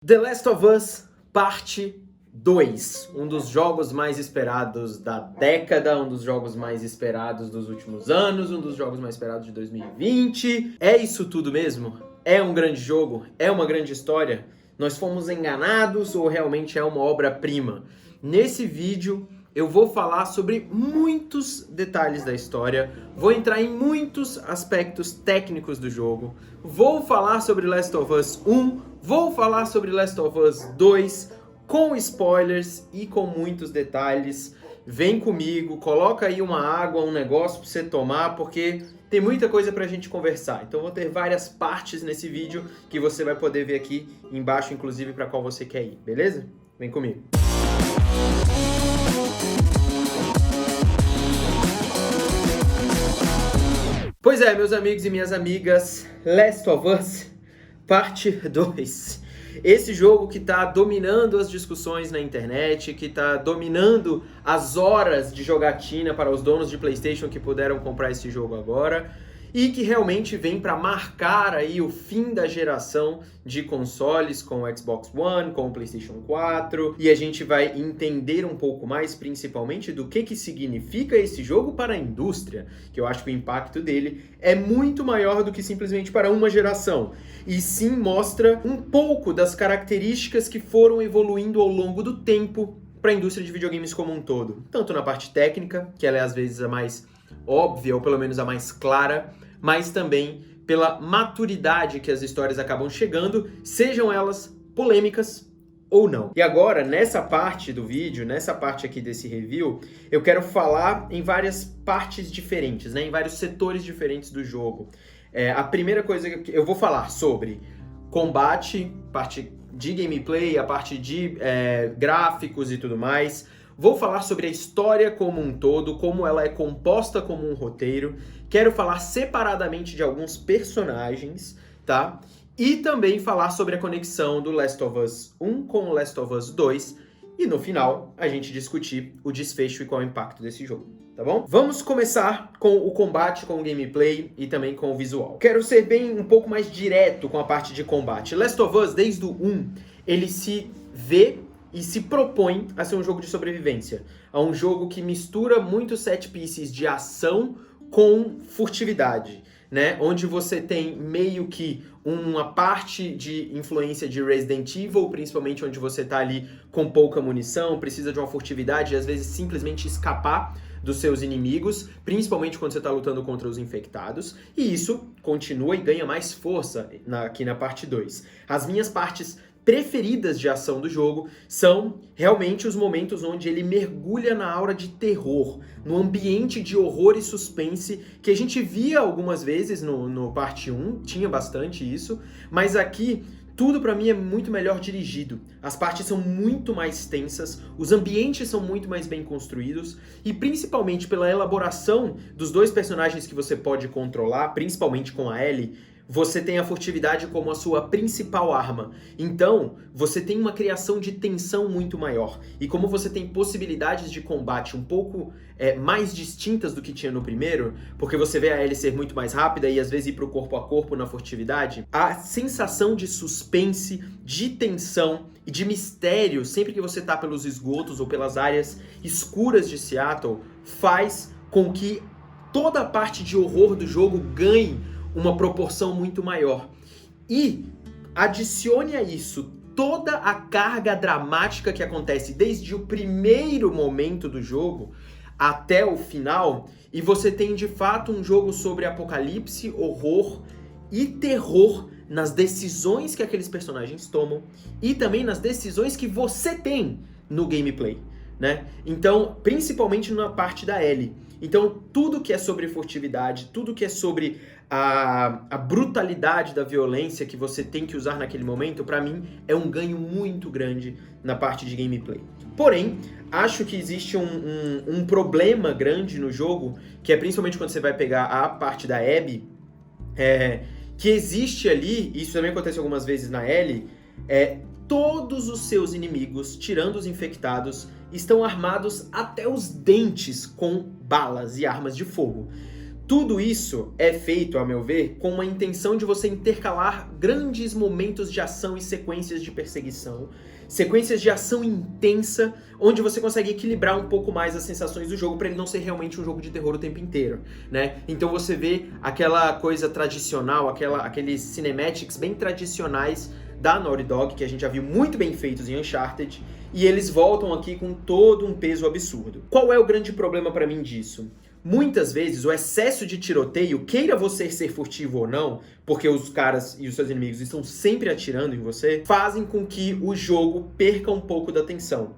The Last of Us Parte 2, um dos jogos mais esperados da década, um dos jogos mais esperados dos últimos anos, um dos jogos mais esperados de 2020. É isso tudo mesmo? É um grande jogo? É uma grande história? Nós fomos enganados ou realmente é uma obra-prima? Nesse vídeo eu vou falar sobre muitos detalhes da história, vou entrar em muitos aspectos técnicos do jogo, vou falar sobre Last of Us 1, vou falar sobre Last of Us 2, com spoilers e com muitos detalhes. Vem comigo, coloca aí uma água, um negócio pra você tomar, porque tem muita coisa pra gente conversar. Então vou ter várias partes nesse vídeo que você vai poder ver aqui embaixo, inclusive para qual você quer ir, beleza? Vem comigo. Pois é, meus amigos e minhas amigas, Last of Us Parte 2. Esse jogo que está dominando as discussões na internet, que está dominando as horas de jogatina para os donos de PlayStation que puderam comprar esse jogo agora, e que realmente vem para marcar aí o fim da geração de consoles com o Xbox One, com o PlayStation 4, e a gente vai entender um pouco mais, principalmente, do que significa esse jogo para a indústria, que eu acho que o impacto dele é muito maior do que simplesmente para uma geração, e sim mostra um pouco das características que foram evoluindo ao longo do tempo para a indústria de videogames como um todo, tanto na parte técnica, que ela é às vezes a mais óbvia, ou pelo menos a mais clara, mas também pela maturidade que as histórias acabam chegando, sejam elas polêmicas ou não. E agora, nessa parte do vídeo, nessa parte aqui desse review, eu quero falar em várias partes diferentes, né? Em vários setores diferentes do jogo. A primeira coisa que eu vou falar sobre combate, parte de gameplay, a parte de gráficos e tudo mais. Vou falar sobre a história como um todo, como ela é composta como um roteiro. Quero falar separadamente de alguns personagens, tá? E também falar sobre a conexão do Last of Us 1 com o Last of Us 2. E no final, a gente discutir o desfecho e qual é o impacto desse jogo, tá bom? Vamos começar com o combate, com o gameplay e também com o visual. Quero ser um pouco mais direto com a parte de combate. Last of Us, desde o 1, ele se vê e se propõe a ser um jogo de sobrevivência. É um jogo que mistura muitos set pieces de ação com furtividade, né? Onde você tem meio que uma parte de influência de Resident Evil, principalmente onde você tá ali com pouca munição, precisa de uma furtividade e às vezes simplesmente escapar dos seus inimigos, principalmente quando você está lutando contra os infectados, e isso continua e ganha mais força aqui na parte 2. As minhas partes preferidas de ação do jogo são realmente os momentos onde ele mergulha na aura de terror, no ambiente de horror e suspense que a gente via algumas vezes no parte 1, tinha bastante isso, mas aqui tudo pra mim é muito melhor dirigido. As partes são muito mais tensas, os ambientes são muito mais bem construídos e principalmente pela elaboração dos dois personagens que você pode controlar, principalmente com a Ellie, você tem a furtividade como a sua principal arma. Então, você tem uma criação de tensão muito maior. E como você tem possibilidades de combate um pouco mais distintas do que tinha no primeiro, porque você vê a Ellie ser muito mais rápida e às vezes ir pro corpo a corpo na furtividade, a sensação de suspense, de tensão e de mistério, sempre que você tá pelos esgotos ou pelas áreas escuras de Seattle, faz com que toda a parte de horror do jogo ganhe uma proporção muito maior. E adicione a isso toda a carga dramática que acontece desde o primeiro momento do jogo até o final, e você tem de fato um jogo sobre apocalipse, horror e terror nas decisões que aqueles personagens tomam e também nas decisões que você tem no gameplay, né? Então, principalmente na parte da Ellie. Então, tudo que é sobre furtividade, tudo que é sobre a brutalidade da violência que você tem que usar naquele momento, pra mim, é um ganho muito grande na parte de gameplay. Porém, acho que existe um problema grande no jogo, que é principalmente quando você vai pegar a parte da Abby, que existe ali, e isso também acontece algumas vezes na Ellie, todos os seus inimigos, tirando os infectados, estão armados até os dentes com balas e armas de fogo. Tudo isso é feito, a meu ver, com uma intenção de você intercalar grandes momentos de ação e sequências de perseguição, sequências de ação intensa, onde você consegue equilibrar um pouco mais as sensações do jogo para ele não ser realmente um jogo de terror o tempo inteiro, né? Então você vê aquela coisa tradicional, aqueles cinematics bem tradicionais da Naughty Dog, que a gente já viu muito bem feitos em Uncharted, e eles voltam aqui com todo um peso absurdo. Qual é o grande problema para mim disso? Muitas vezes o excesso de tiroteio, queira você ser furtivo ou não, porque os caras e os seus inimigos estão sempre atirando em você, fazem com que o jogo perca um pouco da atenção.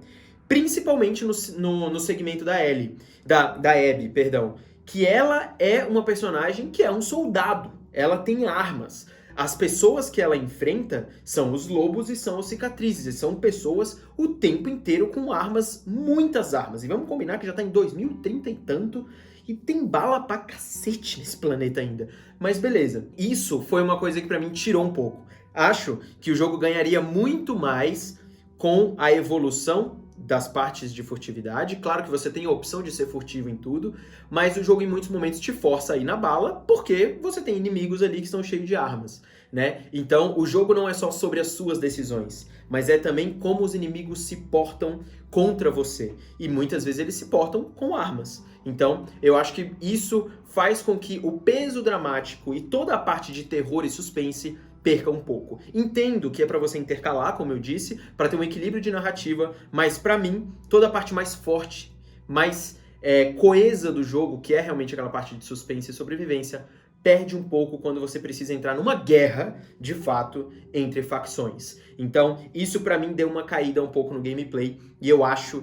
Principalmente no segmento da Abby, perdão, que ela é uma personagem que é um soldado, ela tem armas. As pessoas que ela enfrenta são os lobos e são os cicatrizes, e são pessoas o tempo inteiro com armas, muitas armas. E vamos combinar que já tá em 2030 e tanto, e tem bala pra cacete nesse planeta ainda. Mas beleza, isso foi uma coisa que pra mim tirou um pouco. Acho que o jogo ganharia muito mais com a evolução das partes de furtividade. Claro que você tem a opção de ser furtivo em tudo, mas o jogo em muitos momentos te força a ir na bala, porque você tem inimigos ali que estão cheios de armas, né? Então o jogo não é só sobre as suas decisões, mas é também como os inimigos se portam contra você. E muitas vezes eles se portam com armas. Então eu acho que isso faz com que o peso dramático e toda a parte de terror e suspense perca um pouco. Entendo que é pra você intercalar, como eu disse, pra ter um equilíbrio de narrativa, mas pra mim, toda a parte mais forte, mais coesa do jogo, que é realmente aquela parte de suspense e sobrevivência, perde um pouco quando você precisa entrar numa guerra, de fato, entre facções. Então, isso pra mim deu uma caída um pouco no gameplay, e eu acho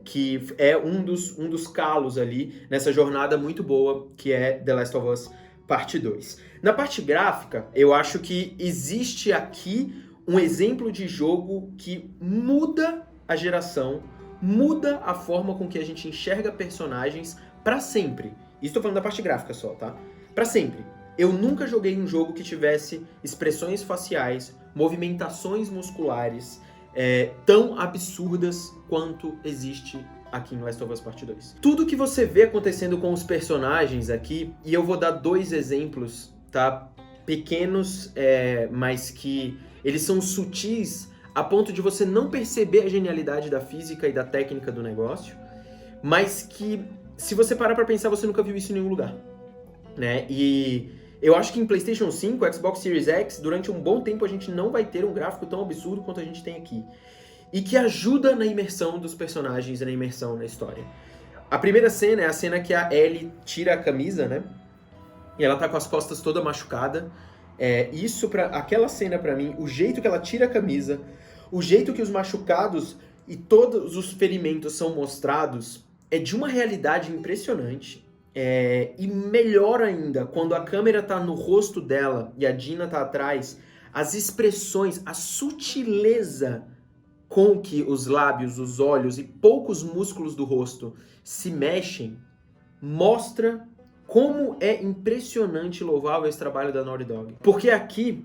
que é um dos calos ali nessa jornada muito boa que é The Last of Us Parte 2. Na parte gráfica, eu acho que existe aqui um exemplo de jogo que muda a geração, muda a forma com que a gente enxerga personagens pra sempre. Isso tô falando da parte gráfica só, tá? Pra sempre. Eu nunca joguei um jogo que tivesse expressões faciais, movimentações musculares tão absurdas quanto existe aqui em Last of Us Part 2. Tudo que você vê acontecendo com os personagens aqui, e eu vou dar 2 exemplos, tá? Pequenos, mas que eles são sutis a ponto de você não perceber a genialidade da física e da técnica do negócio, mas que, se você parar pra pensar, você nunca viu isso em nenhum lugar, né? E eu acho que em PlayStation 5, Xbox Series X, durante um bom tempo a gente não vai ter um gráfico tão absurdo quanto a gente tem aqui. E que ajuda na imersão dos personagens e na imersão na história. A primeira cena é a cena que a Ellie tira a camisa, né? E ela tá com as costas toda machucada. Aquela cena pra mim, o jeito que ela tira a camisa, o jeito que os machucados e todos os ferimentos são mostrados, é de uma realidade impressionante. E melhor ainda, quando a câmera tá no rosto dela e a Dina tá atrás, as expressões, a sutileza com que os lábios, os olhos e poucos músculos do rosto se mexem, mostra como é impressionante e louvável esse trabalho da Naughty Dog. Porque aqui,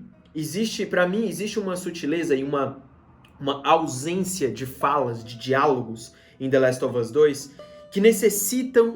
pra mim, existe uma sutileza e uma ausência de falas, de diálogos em The Last of Us 2 que necessita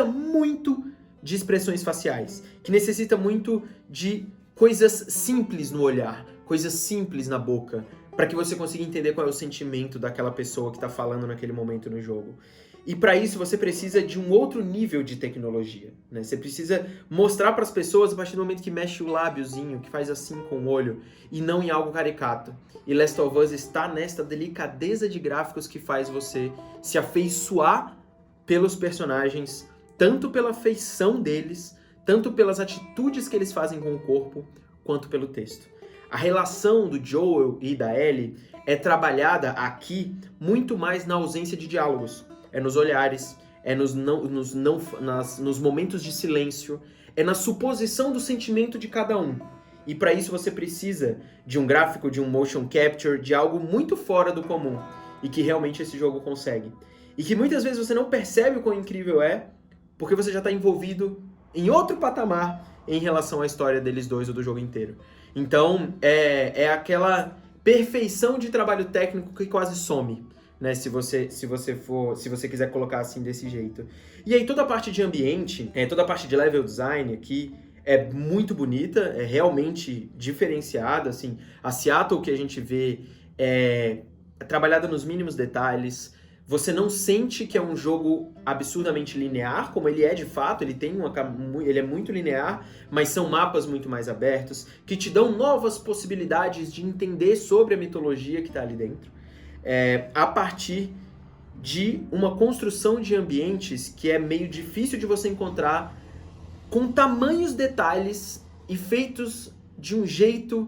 muito de expressões faciais, que necessita muito de coisas simples no olhar, coisas simples na boca, para que você consiga entender qual é o sentimento daquela pessoa que está falando naquele momento no jogo. E para isso você precisa de um outro nível de tecnologia, né? Você precisa mostrar para as pessoas a partir do momento que mexe o lábiozinho, que faz assim com o olho, e não em algo caricato. E Last of Us está nesta delicadeza de gráficos que faz você se afeiçoar pelos personagens, tanto pela feição deles, tanto pelas atitudes que eles fazem com o corpo, quanto pelo texto. A relação do Joel e da Ellie é trabalhada aqui muito mais na ausência de diálogos. É nos olhares, é nos momentos de silêncio, é na suposição do sentimento de cada um. E para isso você precisa de um gráfico, de um motion capture, de algo muito fora do comum. E que realmente esse jogo consegue. E que muitas vezes você não percebe o quão incrível é, porque você já está envolvido em outro patamar em relação à história deles dois ou do jogo inteiro. Então, é aquela perfeição de trabalho técnico que quase some, né? Se você quiser colocar assim desse jeito. E aí toda a parte de ambiente, toda a parte de level design aqui é muito bonita, é realmente diferenciada, assim. A Seattle que a gente vê é trabalhada nos mínimos detalhes. Você não sente que é um jogo absurdamente linear, como ele é de fato, ele é muito linear, mas são mapas muito mais abertos, que te dão novas possibilidades de entender sobre a mitologia que está ali dentro, a partir de uma construção de ambientes que é meio difícil de você encontrar, com tamanhos detalhes e feitos de um jeito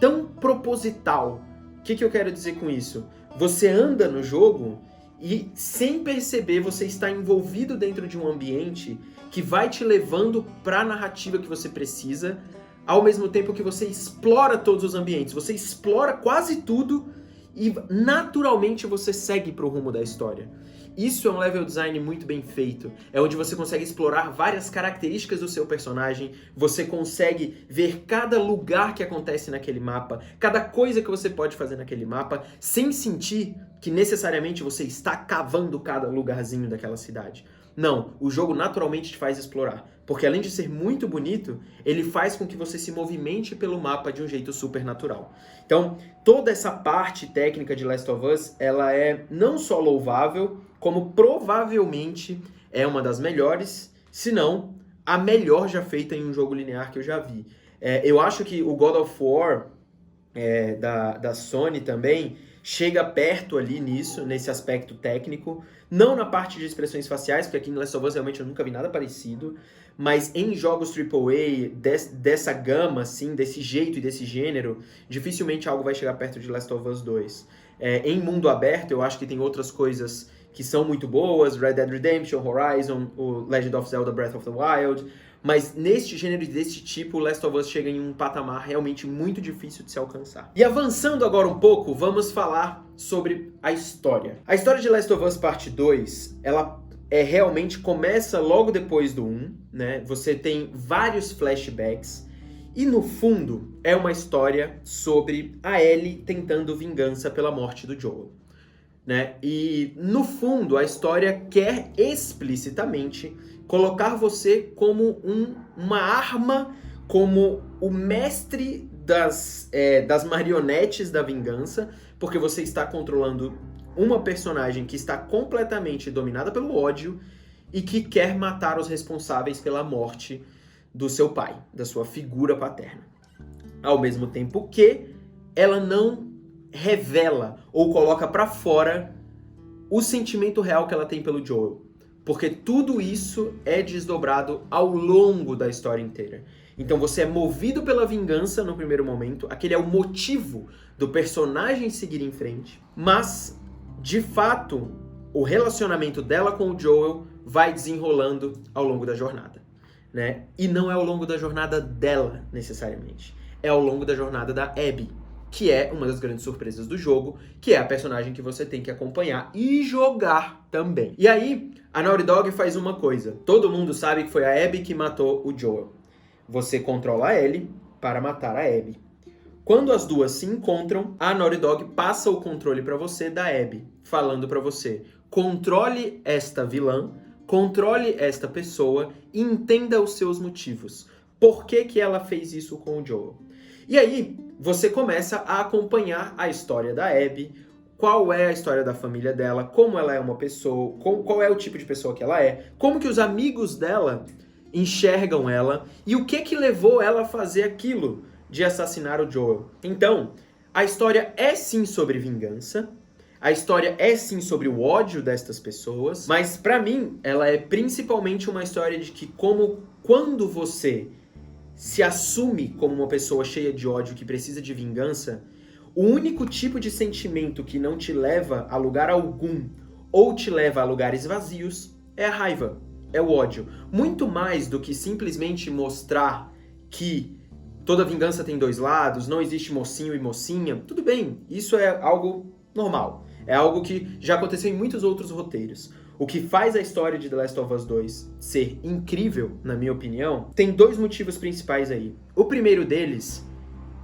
tão proposital. O que eu quero dizer com isso? Você anda no jogo e, sem perceber, você está envolvido dentro de um ambiente que vai te levando para a narrativa que você precisa, ao mesmo tempo que você explora todos os ambientes. Você explora quase tudo e, naturalmente, você segue para o rumo da história. Isso é um level design muito bem feito. É onde você consegue explorar várias características do seu personagem, você consegue ver cada lugar que acontece naquele mapa, cada coisa que você pode fazer naquele mapa, sem sentir que necessariamente você está cavando cada lugarzinho daquela cidade. Não, o jogo naturalmente te faz explorar, porque além de ser muito bonito, ele faz com que você se movimente pelo mapa de um jeito super natural. Então, toda essa parte técnica de Last of Us, ela é não só louvável, como provavelmente é uma das melhores, se não a melhor já feita em um jogo linear que eu já vi. Eu acho que o God of War da Sony também chega perto ali nesse aspecto técnico, não na parte de expressões faciais, porque aqui em Last of Us realmente eu nunca vi nada parecido, mas em jogos AAA dessa gama, assim, desse jeito e desse gênero, dificilmente algo vai chegar perto de Last of Us 2. Em mundo aberto, eu acho que tem outras coisas que são muito boas, Red Dead Redemption, Horizon, o Legend of Zelda Breath of the Wild, mas neste gênero e deste tipo, Last of Us chega em um patamar realmente muito difícil de se alcançar. E avançando agora um pouco, vamos falar sobre a história. A história de Last of Us Parte 2, ela realmente começa logo depois do 1, né? Você tem vários flashbacks, e no fundo é uma história sobre a Ellie tentando vingança pela morte do Joel, né? E no fundo a história quer explicitamente colocar você como uma arma, como o mestre das marionetes da vingança, porque você está controlando uma personagem que está completamente dominada pelo ódio e que quer matar os responsáveis pela morte do seu pai, da sua figura paterna. Ao mesmo tempo que ela não revela ou coloca pra fora o sentimento real que ela tem pelo Joel. Porque tudo isso é desdobrado ao longo da história inteira. Então você é movido pela vingança no primeiro momento, aquele é o motivo do personagem seguir em frente, mas, de fato, o relacionamento dela com o Joel vai desenrolando ao longo da jornada, né? E não é ao longo da jornada dela, necessariamente. É ao longo da jornada da Abby, que é uma das grandes surpresas do jogo, que é a personagem que você tem que acompanhar e jogar também. E aí, a Naughty Dog faz uma coisa. Todo mundo sabe que foi a Abby que matou o Joel. Você controla a Ellie para matar a Abby. Quando as duas se encontram, a Naughty Dog passa o controle para você da Abby, falando para você: controle esta vilã, controle esta pessoa e entenda os seus motivos. Por que ela fez isso com o Joel? E aí, você começa a acompanhar a história da Abby, qual é a história da família dela, como ela é uma pessoa, qual é o tipo de pessoa que ela é, como que os amigos dela enxergam ela e o que levou ela a fazer aquilo de assassinar o Joel. Então, a história é sim sobre vingança, a história é sim sobre o ódio destas pessoas, mas pra mim ela é principalmente uma história de que quando você se assume como uma pessoa cheia de ódio que precisa de vingança, o único tipo de sentimento que não te leva a lugar algum ou te leva a lugares vazios é a raiva, é o ódio. Muito mais do que simplesmente mostrar que toda vingança tem dois lados, não existe mocinho e mocinha. Tudo bem, isso é algo normal. É algo que já aconteceu em muitos outros roteiros. O que faz a história de The Last of Us 2 ser incrível, na minha opinião, tem dois motivos principais aí. O primeiro deles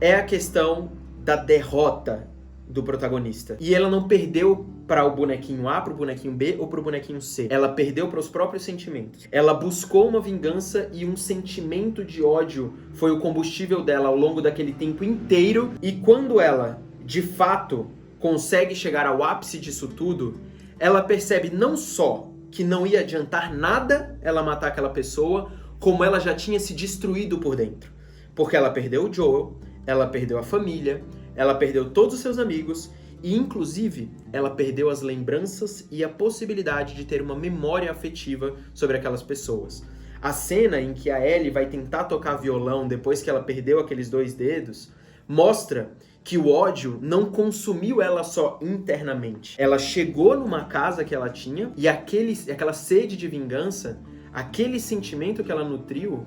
é a questão da derrota do protagonista. E ela não perdeu para o bonequinho A, para o bonequinho B ou para o bonequinho C. Ela perdeu para os próprios sentimentos. Ela buscou uma vingança e um sentimento de ódio foi o combustível dela ao longo daquele tempo inteiro. E quando ela, de fato, consegue chegar ao ápice disso tudo, ela percebe não só que não ia adiantar nada ela matar aquela pessoa, como ela já tinha se destruído por dentro. Porque ela perdeu o Joel, ela perdeu a família, ela perdeu todos os seus amigos e, inclusive, ela perdeu as lembranças e a possibilidade de ter uma memória afetiva sobre aquelas pessoas. A cena em que a Ellie vai tentar tocar violão depois que ela perdeu aqueles 2 dedos mostra que o ódio não consumiu ela só internamente. Ela chegou numa casa que ela tinha e aquela sede de vingança, aquele sentimento que ela nutriu,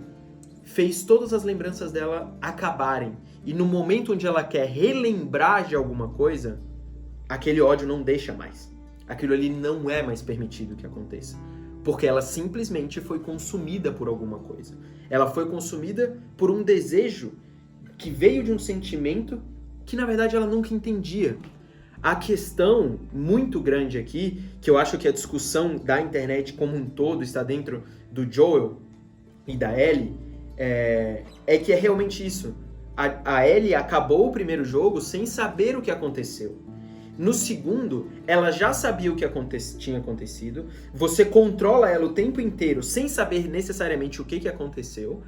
fez todas as lembranças dela acabarem. E no momento onde ela quer relembrar de alguma coisa, aquele ódio não deixa mais. Aquilo ali não é mais permitido que aconteça. Porque ela simplesmente foi consumida por alguma coisa. Ela foi consumida por um desejo que veio de um sentimento que, na verdade, ela nunca entendia. A questão muito grande aqui, que eu acho que a discussão da internet como um todo está dentro do Joel e da Ellie, é que é realmente isso. A Ellie acabou o primeiro jogo sem saber o que aconteceu. No segundo, ela já sabia o que tinha acontecido. Você controla ela o tempo inteiro sem saber necessariamente o que aconteceu.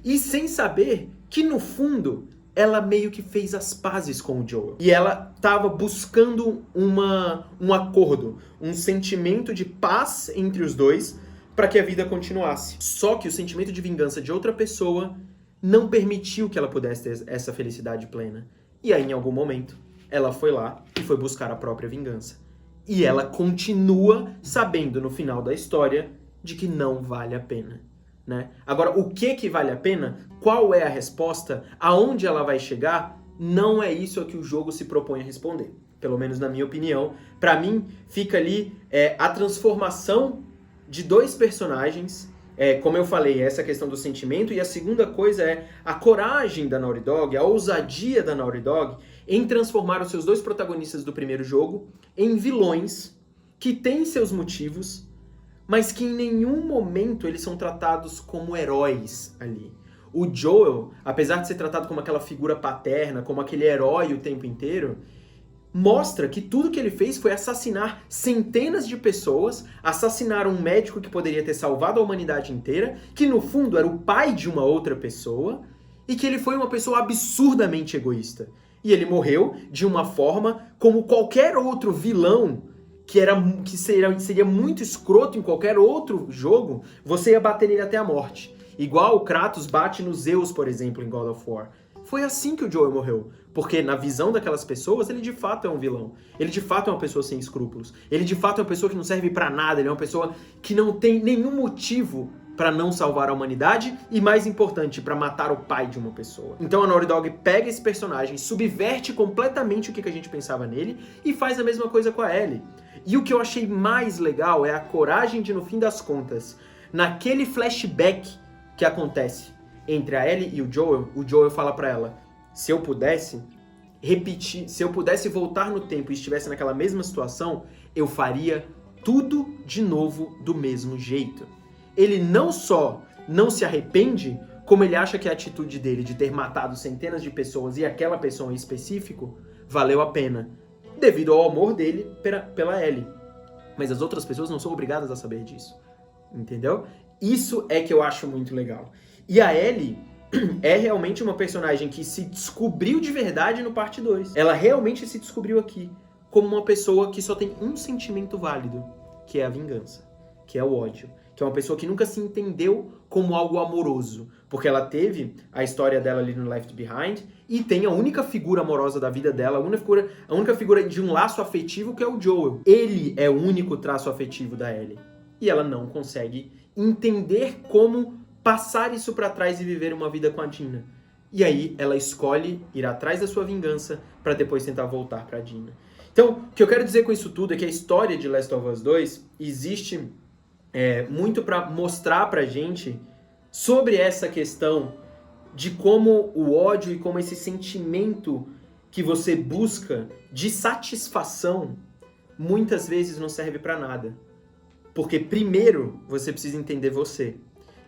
E sem saber que, no fundo, ela meio que fez as pazes com o Joel. E ela estava buscando um acordo, um sentimento de paz entre os dois para que a vida continuasse. Só que o sentimento de vingança de outra pessoa não permitiu que ela pudesse ter essa felicidade plena. E aí, em algum momento, ela foi lá e foi buscar a própria vingança. E ela continua sabendo, no final da história, de que não vale a pena. Né? Agora, o que vale a pena? Qual é a resposta? Aonde ela vai chegar? Não é isso que o jogo se propõe a responder. Pelo menos na minha opinião. Para mim, fica ali a transformação de 2 personagens. Como eu falei, essa questão do sentimento. E a segunda coisa é a coragem da Naughty Dog, a ousadia da Naughty Dog em transformar os seus 2 protagonistas do primeiro jogo em vilões que têm seus motivos, mas que em nenhum momento eles são tratados como heróis ali. O Joel, apesar de ser tratado como aquela figura paterna, como aquele herói o tempo inteiro, mostra que tudo que ele fez foi assassinar centenas de pessoas, assassinar um médico que poderia ter salvado a humanidade inteira, que no fundo era o pai de uma outra pessoa, e que ele foi uma pessoa absurdamente egoísta. E ele morreu de uma forma como qualquer outro vilão que seria muito escroto em qualquer outro jogo, você ia bater nele até a morte. Igual o Kratos bate no Zeus, por exemplo, em God of War. Foi assim que o Joel morreu. Porque na visão daquelas pessoas, ele de fato é um vilão. Ele de fato é uma pessoa sem escrúpulos. Ele de fato é uma pessoa que não serve pra nada. Ele é uma pessoa que não tem nenhum motivo para não salvar a humanidade e, mais importante, para matar o pai de uma pessoa. Então a Naughty Dog pega esse personagem, subverte completamente o que a gente pensava nele e faz a mesma coisa com a Ellie. E o que eu achei mais legal é a coragem de, no fim das contas, naquele flashback que acontece entre a Ellie e o Joel fala pra ela: se eu pudesse repetir, se eu pudesse voltar no tempo e estivesse naquela mesma situação, eu faria tudo de novo do mesmo jeito. Ele não só não se arrepende, como ele acha que a atitude dele de ter matado centenas de pessoas e aquela pessoa em específico valeu a pena, devido ao amor dele pela Ellie. Mas as outras pessoas não são obrigadas a saber disso. Entendeu? Isso é que eu acho muito legal. E a Ellie é realmente uma personagem que se descobriu de verdade no parte 2. Ela realmente se descobriu aqui como uma pessoa que só tem um sentimento válido, que é a vingança, que é o ódio. Que é uma pessoa que nunca se entendeu como algo amoroso. Porque ela teve a história dela ali no Left Behind e tem a única figura amorosa da vida dela, a única figura de um laço afetivo, que é o Joel. Ele é o único traço afetivo da Ellie. E ela não consegue entender como passar isso pra trás e viver uma vida com a Dina. E aí ela escolhe ir atrás da sua vingança pra depois tentar voltar pra Dina. Então, o que eu quero dizer com isso tudo é que a história de Last of Us 2 existe muito para mostrar pra gente sobre essa questão de como o ódio e como esse sentimento que você busca de satisfação muitas vezes não serve para nada. Porque primeiro você precisa entender você.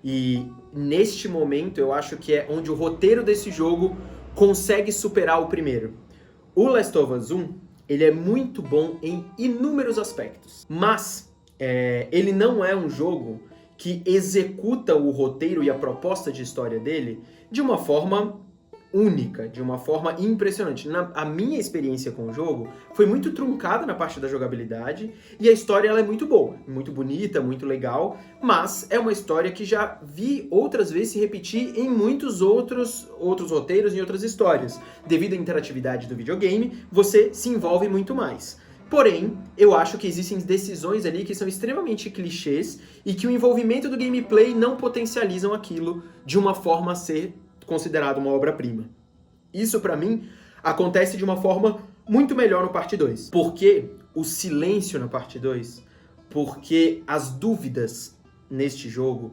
E neste momento eu acho que é onde o roteiro desse jogo consegue superar o primeiro. O Last of Us 1, ele é muito bom em inúmeros aspectos. Mas ele não é um jogo que executa o roteiro e a proposta de história dele de uma forma única, de uma forma impressionante. A minha experiência com o jogo foi muito truncada na parte da jogabilidade e a história ela é muito boa, muito bonita, muito legal, mas é uma história que já vi outras vezes se repetir em muitos outros roteiros e outras histórias. Devido à interatividade do videogame, você se envolve muito mais. Porém, eu acho que existem decisões ali que são extremamente clichês e que o envolvimento do gameplay não potencializam aquilo de uma forma a ser considerado uma obra-prima. Isso, pra mim, acontece de uma forma muito melhor no parte 2. Porque o silêncio na parte 2, porque as dúvidas neste jogo,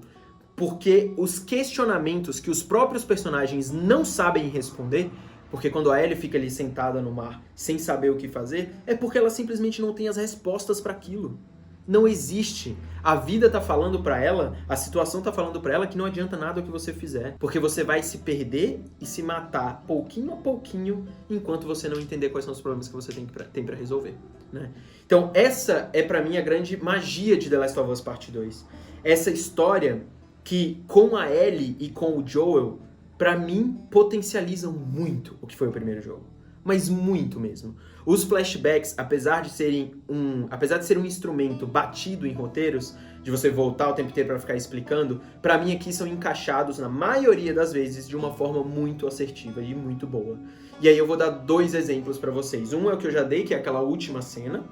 porque os questionamentos que os próprios personagens não sabem responder, porque quando a Ellie fica ali sentada no mar sem saber o que fazer, é porque ela simplesmente não tem as respostas para aquilo. Não existe. A vida tá falando pra ela, a situação tá falando pra ela que não adianta nada o que você fizer, porque você vai se perder e se matar pouquinho a pouquinho enquanto você não entender quais são os problemas que você tem pra resolver, né? Então essa é pra mim a grande magia de The Last of Us Part 2. Essa história que com a Ellie e com o Joel, pra mim, potencializam muito o que foi o primeiro jogo. Mas muito mesmo. Os flashbacks, apesar de ser um instrumento batido em roteiros, de você voltar o tempo inteiro para ficar explicando, pra mim aqui são encaixados, na maioria das vezes, de uma forma muito assertiva e muito boa. E aí eu vou dar 2 exemplos pra vocês. Um é o que eu já dei, que é aquela última cena,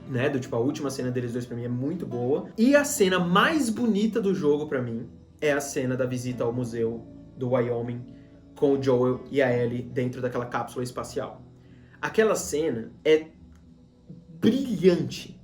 né? A última cena deles dois pra mim é muito boa. E a cena mais bonita do jogo pra mim é a cena da visita ao museu do Wyoming, com o Joel e a Ellie dentro daquela cápsula espacial. Aquela cena é brilhante.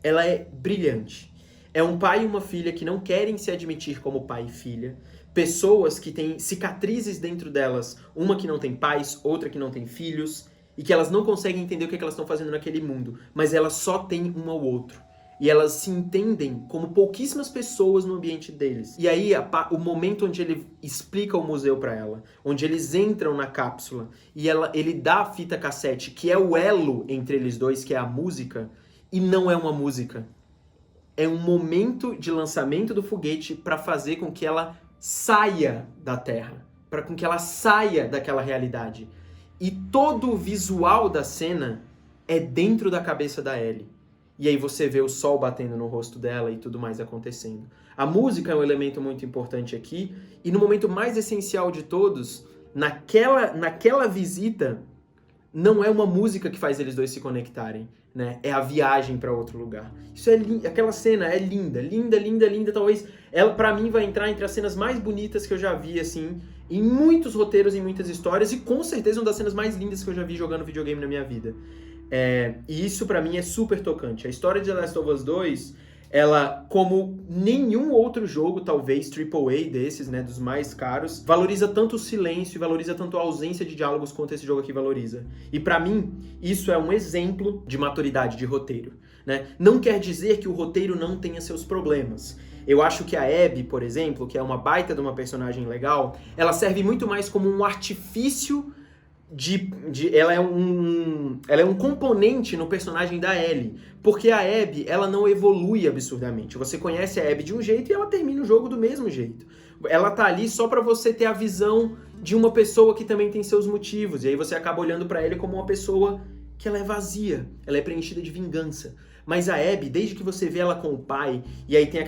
Ela é brilhante. É um pai e uma filha que não querem se admitir como pai e filha. Pessoas que têm cicatrizes dentro delas. Uma que não tem pais, outra que não tem filhos. E que elas não conseguem entender o que elas estão fazendo naquele mundo. Mas elas só têm um ao outro. E elas se entendem como pouquíssimas pessoas no ambiente deles. E aí, o momento onde ele explica o museu pra ela, onde eles entram na cápsula e ele dá a fita cassete, que é o elo entre eles dois, que é a música, e não é uma música. É um momento de lançamento do foguete para fazer com que ela saia da Terra, para com que ela saia daquela realidade. E todo o visual da cena é dentro da cabeça da Ellie. E aí você vê o sol batendo no rosto dela e tudo mais acontecendo. A música é um elemento muito importante aqui. E no momento mais essencial de todos, naquela visita, não é uma música que faz eles dois se conectarem, né? É a viagem para outro lugar. Isso é aquela cena é linda, linda, linda, linda. Talvez ela, para mim, vai entrar entre as cenas mais bonitas que eu já vi, assim, em muitos roteiros, em muitas histórias. E com certeza uma das cenas mais lindas que eu já vi jogando videogame na minha vida. E isso pra mim é super tocante. A história de The Last of Us 2, ela, como nenhum outro jogo, talvez, AAA desses, né, dos mais caros, valoriza tanto o silêncio e valoriza tanto a ausência de diálogos quanto esse jogo aqui valoriza. E pra mim, isso é um exemplo de maturidade de roteiro, né? Não quer dizer que o roteiro não tenha seus problemas. Eu acho que a Abby, por exemplo, que é uma baita de uma personagem legal, ela serve muito mais como um artifício ela é um componente no personagem da Ellie, porque a Abby, ela não evolui absurdamente. Você conhece a Abby de um jeito e ela termina o jogo do mesmo jeito. Ela tá ali só pra você ter a visão de uma pessoa que também tem seus motivos, e aí você acaba olhando pra Ellie como uma pessoa que ela é vazia, ela é preenchida de vingança. Mas a Abby, desde que você vê ela com o pai, e aí tem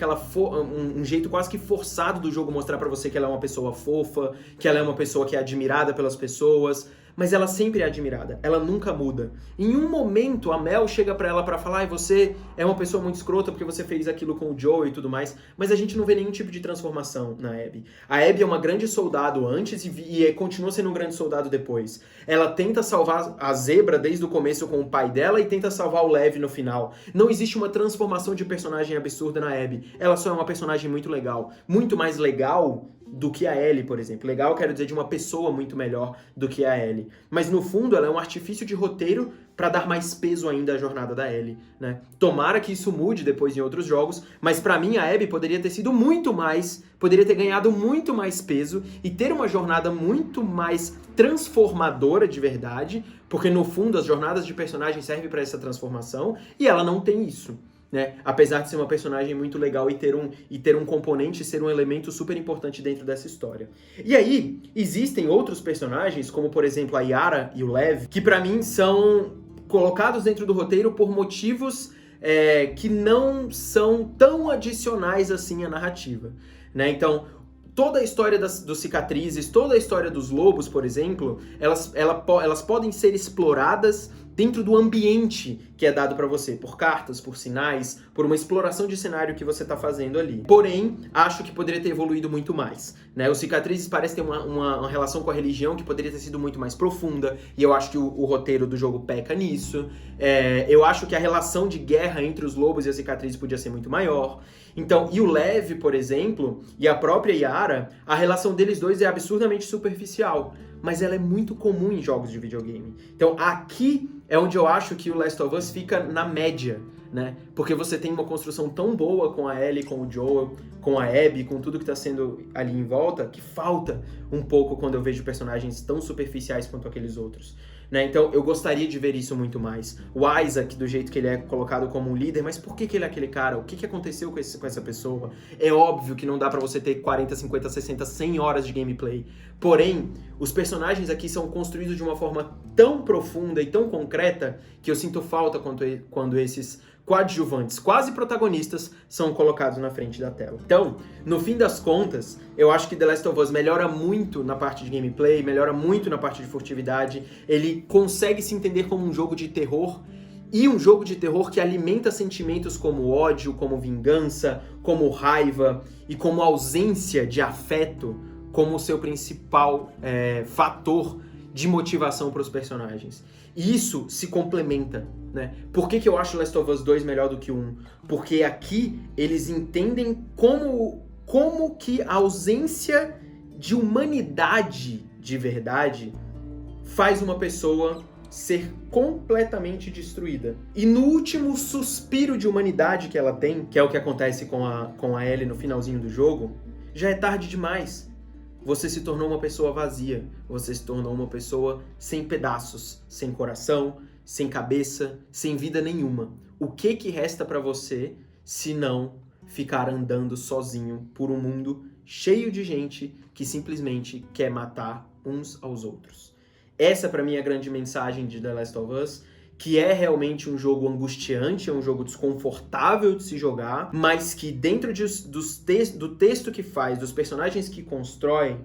um jeito quase que forçado do jogo mostrar pra você que ela é uma pessoa fofa, que ela é uma pessoa que é admirada pelas pessoas, mas ela sempre é admirada, ela nunca muda. Em um momento, a Mel chega pra ela pra falar, você é uma pessoa muito escrota porque você fez aquilo com o Joe e tudo mais, mas a gente não vê nenhum tipo de transformação na Abby. A Abby é uma grande soldado antes e continua sendo um grande soldado depois. Ela tenta salvar a Zebra desde o começo com o pai dela e tenta salvar o Lev no final. Não existe uma transformação de personagem absurda na Abby. Ela só é uma personagem muito legal. Muito mais legal do que a Ellie, por exemplo. Legal, quero dizer, de uma pessoa muito melhor do que a Ellie. Mas, no fundo, ela é um artifício de roteiro para dar mais peso ainda à jornada da Ellie, né? Tomara que isso mude depois em outros jogos, mas para mim a Abby poderia ter sido muito mais, poderia ter ganhado muito mais peso e ter uma jornada muito mais transformadora de verdade, porque, no fundo, as jornadas de personagem servem para essa transformação e ela não tem isso. Né? Apesar de ser uma personagem muito legal e ter um componente, ser um elemento super importante dentro dessa história. E aí, existem outros personagens, como por exemplo a Yara e o Lev, que pra mim são colocados dentro do roteiro por motivos que não são tão adicionais assim à narrativa. Né? Então, toda a história dos cicatrizes, toda a história dos lobos, por exemplo, elas podem ser exploradas dentro do ambiente que é dado para você, por cartas, por sinais, por uma exploração de cenário que você está fazendo ali. Porém, acho que poderia ter evoluído muito mais. Né? Os cicatrizes parecem ter uma relação com a religião que poderia ter sido muito mais profunda, e eu acho que o roteiro do jogo peca nisso. Eu acho que a relação de guerra entre os lobos e as cicatrizes podia ser muito maior. Então, e o Lev, por exemplo, e a própria Yara, a relação deles dois é absurdamente superficial, mas ela é muito comum em jogos de videogame. Então, aqui é onde eu acho que o Last of Us fica na média, né? Porque você tem uma construção tão boa com a Ellie, com o Joel, com a Abby, com tudo que tá sendo ali em volta, que falta um pouco quando eu vejo personagens tão superficiais quanto aqueles outros. Né? Então, eu gostaria de ver isso muito mais. O Isaac, do jeito que ele é colocado como um líder, mas por que ele é aquele cara? O que aconteceu com essa pessoa? É óbvio que não dá pra você ter 40, 50, 60, 100 horas de gameplay. Porém, os personagens aqui são construídos de uma forma tão profunda e tão concreta que eu sinto falta quando esses coadjuvantes, quase protagonistas, são colocados na frente da tela. Então, no fim das contas, eu acho que The Last of Us melhora muito na parte de gameplay, melhora muito na parte de furtividade, ele consegue se entender como um jogo de terror, e um jogo de terror que alimenta sentimentos como ódio, como vingança, como raiva e como ausência de afeto como o seu principal fator de motivação para os personagens. E isso se complementa, né? Por que eu acho Last of Us 2 melhor do que o 1? Porque aqui eles entendem como que a ausência de humanidade de verdade faz uma pessoa ser completamente destruída. E no último suspiro de humanidade que ela tem, que é o que acontece com a Ellie no finalzinho do jogo, já é tarde demais. Você se tornou uma pessoa vazia, você se tornou uma pessoa sem pedaços, sem coração, sem cabeça, sem vida nenhuma. O que resta pra você se não ficar andando sozinho por um mundo cheio de gente que simplesmente quer matar uns aos outros? Essa pra mim é a grande mensagem de The Last of Us, que é realmente um jogo angustiante, é um jogo desconfortável de se jogar, mas que dentro do texto que faz, dos personagens que constrói,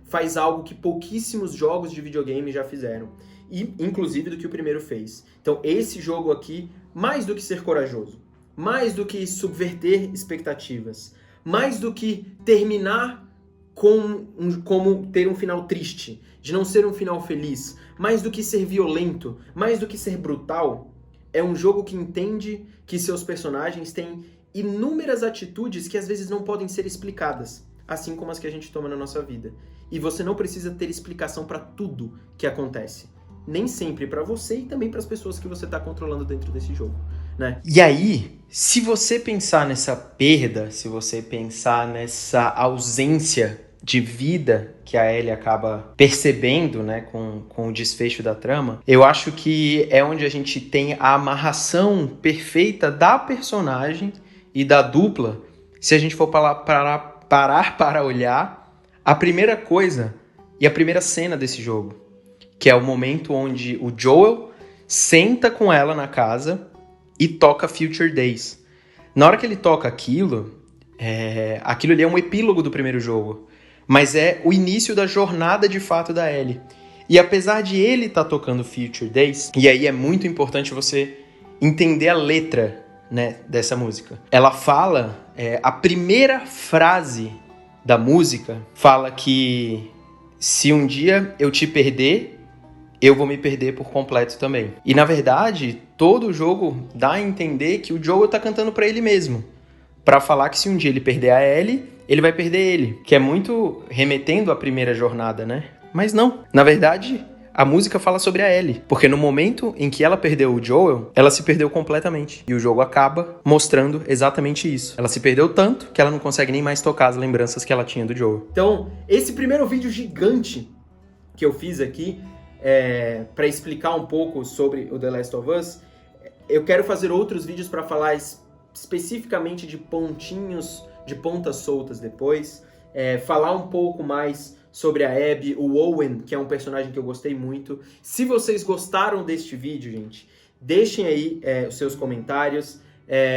faz algo que pouquíssimos jogos de videogame já fizeram, e inclusive do que o primeiro fez. Então esse jogo aqui, mais do que ser corajoso, mais do que subverter expectativas, mais do que terminar como ter um final triste, de não ser um final feliz, mais do que ser violento, mais do que ser brutal, é um jogo que entende que seus personagens têm inúmeras atitudes que às vezes não podem ser explicadas, assim como as que a gente toma na nossa vida. E você não precisa ter explicação para tudo que acontece. Nem sempre para você e também para as pessoas que você está controlando dentro desse jogo, né? E aí, se você pensar nessa perda, se você pensar nessa ausência de vida que a Ellie acaba percebendo, né, com o desfecho da trama, eu acho que é onde a gente tem a amarração perfeita da personagem e da dupla, se a gente for parar para olhar a primeira coisa e a primeira cena desse jogo, que é o momento onde o Joel senta com ela na casa e toca Future Days. Na hora que ele toca aquilo ali é um epílogo do primeiro jogo, mas é o início da jornada de fato da Ellie. E apesar de ele estar tocando Future Days, e aí é muito importante você entender a letra, né, dessa música. Ela fala, a primeira frase da música fala que se um dia eu te perder, eu vou me perder por completo também. E na verdade, todo o jogo dá a entender que o Joel tá cantando pra ele mesmo, pra falar que se um dia ele perder a Ellie, ele vai perder ele, que é muito remetendo à primeira jornada, né? Mas não, na verdade, a música fala sobre a Ellie, porque no momento em que ela perdeu o Joel, ela se perdeu completamente. E o jogo acaba mostrando exatamente isso. Ela se perdeu tanto que ela não consegue nem mais tocar as lembranças que ela tinha do Joel. Então, esse primeiro vídeo gigante que eu fiz aqui, para explicar um pouco sobre o The Last of Us, eu quero fazer outros vídeos para falar especificamente de pontinhos, de pontas soltas depois, falar um pouco mais sobre a Abby, o Owen, que é um personagem que eu gostei muito. Se vocês gostaram deste vídeo, gente, deixem aí os seus comentários.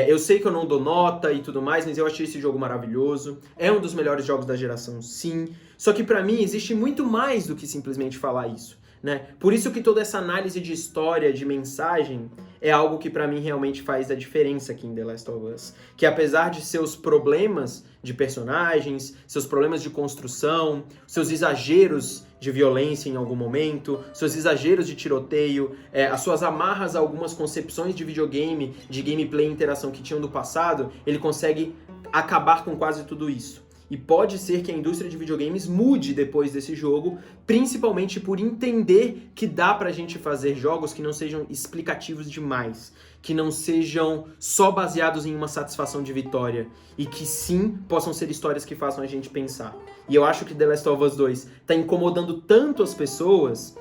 Eu sei que eu não dou nota e tudo mais, mas eu achei esse jogo maravilhoso. É um dos melhores jogos da geração, sim. Só que pra mim existe muito mais do que simplesmente falar isso, né? Por isso que toda essa análise de história, de mensagem, é algo que pra mim realmente faz a diferença aqui em The Last of Us. Que apesar de seus problemas de personagens, seus problemas de construção, seus exageros de violência em algum momento, seus exageros de tiroteio, as suas amarras a algumas concepções de videogame, de gameplay e interação que tinham do passado, ele consegue acabar com quase tudo isso. E pode ser que a indústria de videogames mude depois desse jogo, principalmente por entender que dá pra gente fazer jogos que não sejam explicativos demais, que não sejam só baseados em uma satisfação de vitória, e que sim, possam ser histórias que façam a gente pensar. E eu acho que The Last of Us 2 tá incomodando tanto as pessoas,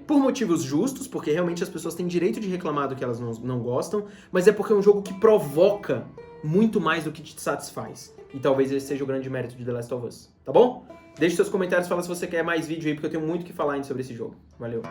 por motivos justos, porque realmente as pessoas têm direito de reclamar do que elas não gostam, mas é porque é um jogo que provoca muito mais do que te satisfaz. E talvez esse seja o grande mérito de The Last of Us, tá bom? Deixe seus comentários, fala se você quer mais vídeo aí, porque eu tenho muito o que falar ainda sobre esse jogo. Valeu!